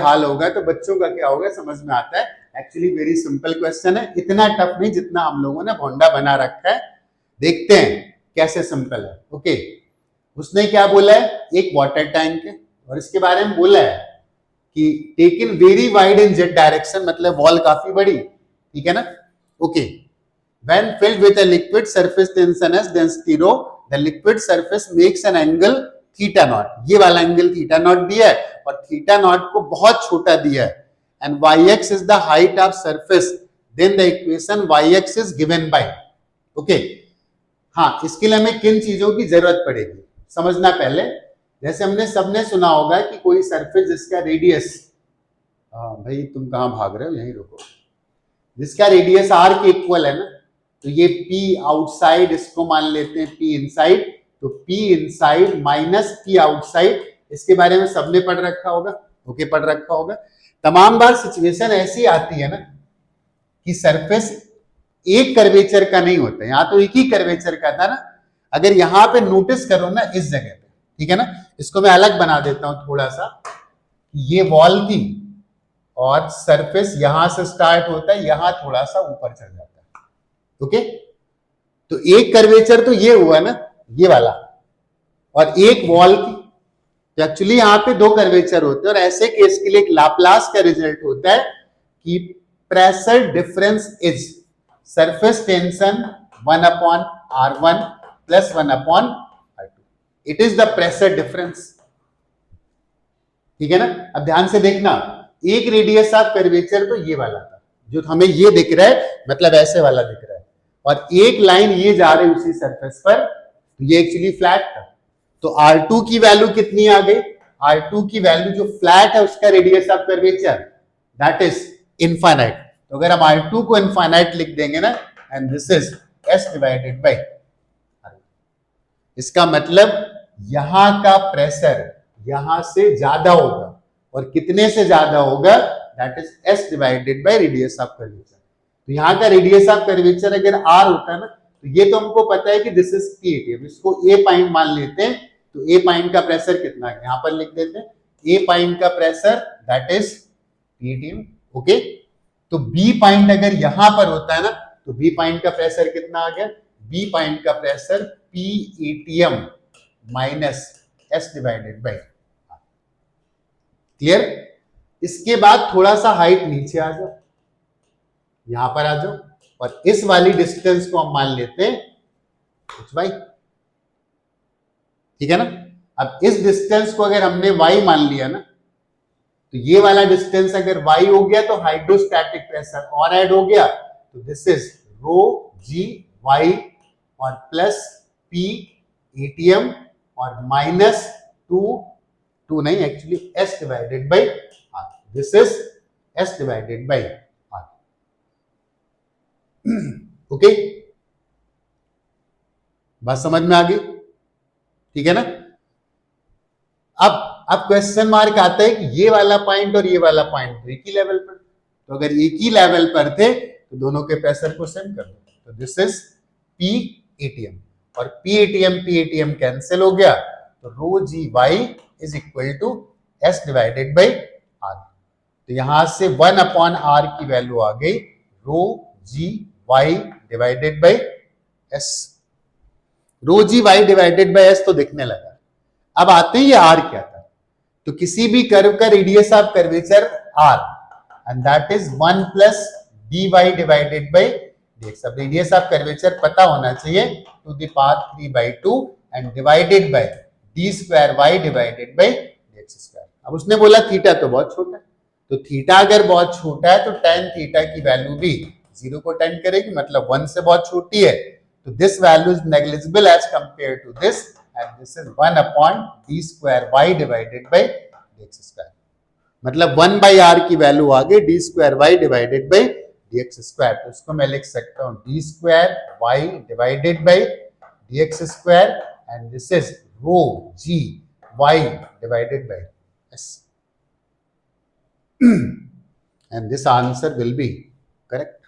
हाल होगा तो बच्चों का क्या होगा समझ में आता है। एक्चुअली वेरी सिंपल क्वेश्चन है, इतना टफ नहीं जितना हम लोगों ने भोंडा बना रखा है। देखते हैं कैसे सिंपल है। ओके, उसने क्या बोला है, एक वाटर टैंक है और इसके बारे में बोला है कि take in very wide in z direction, मतलब वॉल काफी बड़ी, ठीक है ना। Okay, when filled with a liquid surface tension S density rho, the liquid surface makes an angle theta naught, ये वाला एंगल थीटा नॉट दिया है और थीटा नॉट को बहुत छोटा दिया है, and y x is the height of surface, then the equation y x is given by. Okay, हाँ, इसके लिए हमें किन चीजों की जरूरत पड़ेगी समझना पहले। जैसे हमने सबने सुना होगा कि कोई सरफेस जिसका रेडियस, भाई तुम कहां भाग रहे हो, यहीं रुको, जिसका रेडियस आर के इक्वल है ना, तो ये P आउटसाइड, इसको मान लेते हैं P इनसाइड, तो P inside minus P outside, इसके बारे में सबने पढ़ रखा होगा। ओके, पढ़ रखा होगा। तमाम बार सिचुएशन ऐसी आती है ना कि सरफेस एक कर्वेचर का नहीं होता, यहां तो एक ही कर्वेचर का था ना। अगर यहां पे नोटिस करो ना इस जगह पे, ठीक है ना, इसको मैं अलग बना देता हूं थोड़ा सा, ये वॉल थी और सरफेस यहां से स्टार्ट होता है, यहां थोड़ा सा ऊपर चल जाता है। ओके, तो एक कर्वेचर तो ये हुआ ना, ये वाला, और एक वॉल की, तो एक्चुअली यहां पे दो कर्वेचर होते हैं और ऐसे केस के लिए एक लाप्लास का रिजल्ट होता है कि pressure difference is surface tension 1/r1 plus 1/r2, it is the pressure difference, ठीक है ना। अब ध्यान से देखना, एक रेडियस ऑफ कर्वेचर तो ये वाला था जो हमें ये दिख रहा है, मतलब ऐसे वाला दिख रहा है, और एक लाइन ये जा रही उसी सरफेस पर, तो ये एक्चुअली फ्लैट था। तो R2 की वैल्यू कितनी आ गई, R2 की वैल्यू जो फ्लैट है उसका radius of curvature that is infinite. तो अगर हम R2 को इनफाइनाइट लिख देंगे ना, and this is S divided by, इसका मतलब यहां का प्रेशर यहां से ज्यादा होगा, और कितने से ज्यादा होगा, that is S divided by radius of curvature. तो यहां का रेडियस ऑफ कर्वेचर अगर R होता है ना, तो ये तो हमको पता है कि दिस इज P, इसको A पॉइंट मान लेते हैं, तो A पॉइंट का प्रेशर कितना है यहां पर लिख देते हैं, A पॉइंट का pressure that is PATM। Okay, तो B पॉइंट अगर यहां पर होता है ना, तो B पॉइंट का प्रेशर कितना आ गया, B पॉइंट का pressure PATM minus S divided by. Clear. इसके बाद थोड़ा सा हाइट नीचे आ जाओ, यहां पर आ जाओ, और इस वाली डिस्टेंस को हम मान लेते हैं y, ठीक है ना। अब इस डिस्टेंस को अगर हमने y मान लिया ना, तो ये वाला डिस्टेंस अगर y हो गया तो हाइड्रोस्टैटिक प्रेशर और ऐड हो गया, तो this is rho g y और प्लस P ATM और माइनस टू नहीं, actually S divided by R, this is S divided by R। Okay, बात समझ में आ गई, ठीक है ना। अब क्वेश्चन मार्क आता है कि ये वाला पॉइंट और ये वाला पॉइंट एक ही लेवल पर, तो अगर एक ही लेवल पर थे तो दोनों के प्रेशर को सेम कर दो, तो दिस इज P ATM, और P ATM कैंसिल हो गया, तो rho g y is equal to S divided by R। तो यहां से 1/r की वैल्यू आ गई rho g y divided by S। Rho g y divided by S तो दिखने लगा। अब आते हैं ये R क्या था, तो किसी भी कर्व का radius of curvature R, and that is 1 plus dy divided by dx। अब रेडियस ऑफ कर्वेचर पता होना चाहिए, to the power 3/2 and divided by d square y divided by dx square. अब उसने बोला थीटा तो बहुत छोटा है, तो थीटा अगर बहुत छोटा है तो tan थीटा की वैल्यू भी 0 को टेंड करेगी, मतलब 1 से बहुत छोटी है, तो this value is negligible as compare to this, and this is 1/d square y divided by dx square। मतलब 1/r की वैल्यू आ गई d square y divided by dx square। तो इसको मैं लिख सकता हूं d square y divided by dx square, and this is rho g y divided by s, and this answer will be correct।